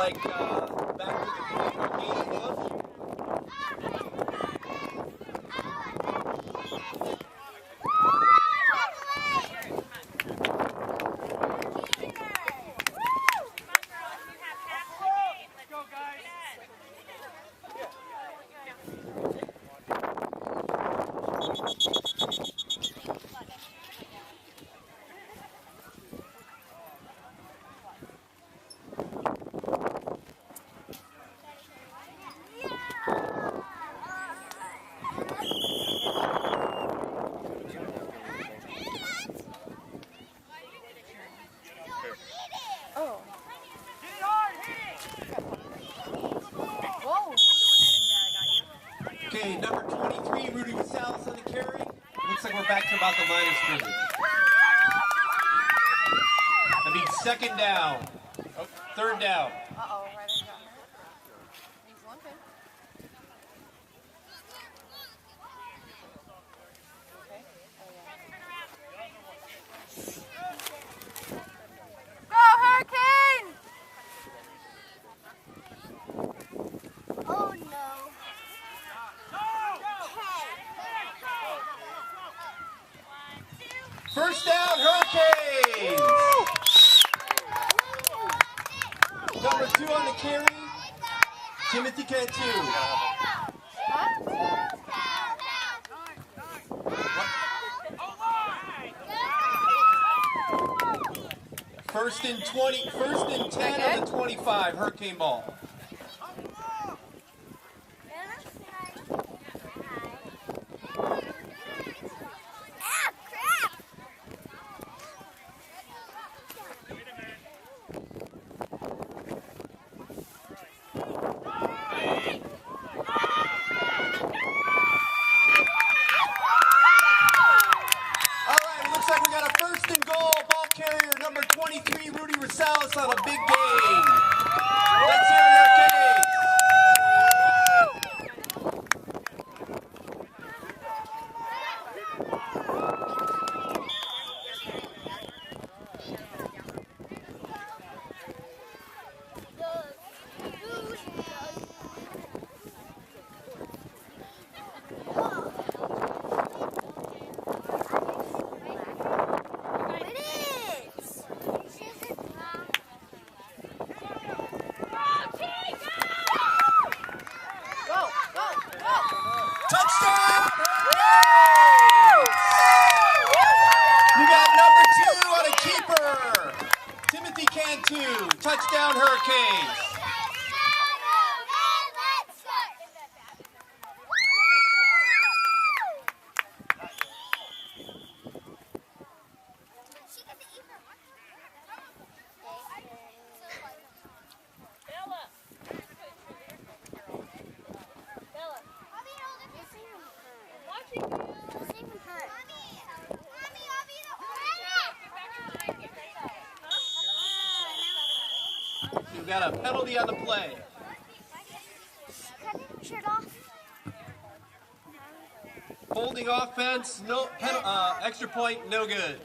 like back to the game was. Okay, number 23, Rudy Gonzalez on the carry. Looks like we're back to about the line of scrimmage. That means second down. Oh, third down. Uh-oh, right in got hurt. He's limping. Okay. Oh, yeah. Go, Hurricane! Oh, no. First down, Hurricanes! Number 2 on the carry, Timothy Cantu. First and 10 on the 25, Hurricane ball. Number 23, Rudy Rosales on a big game. Let's hear it, Hurricanes. Touchdown! You got number 2 on a keeper. Timothy Cantu. Touchdown, Hurricanes. You've got a penalty on the play. Holding offense, no extra point, no good.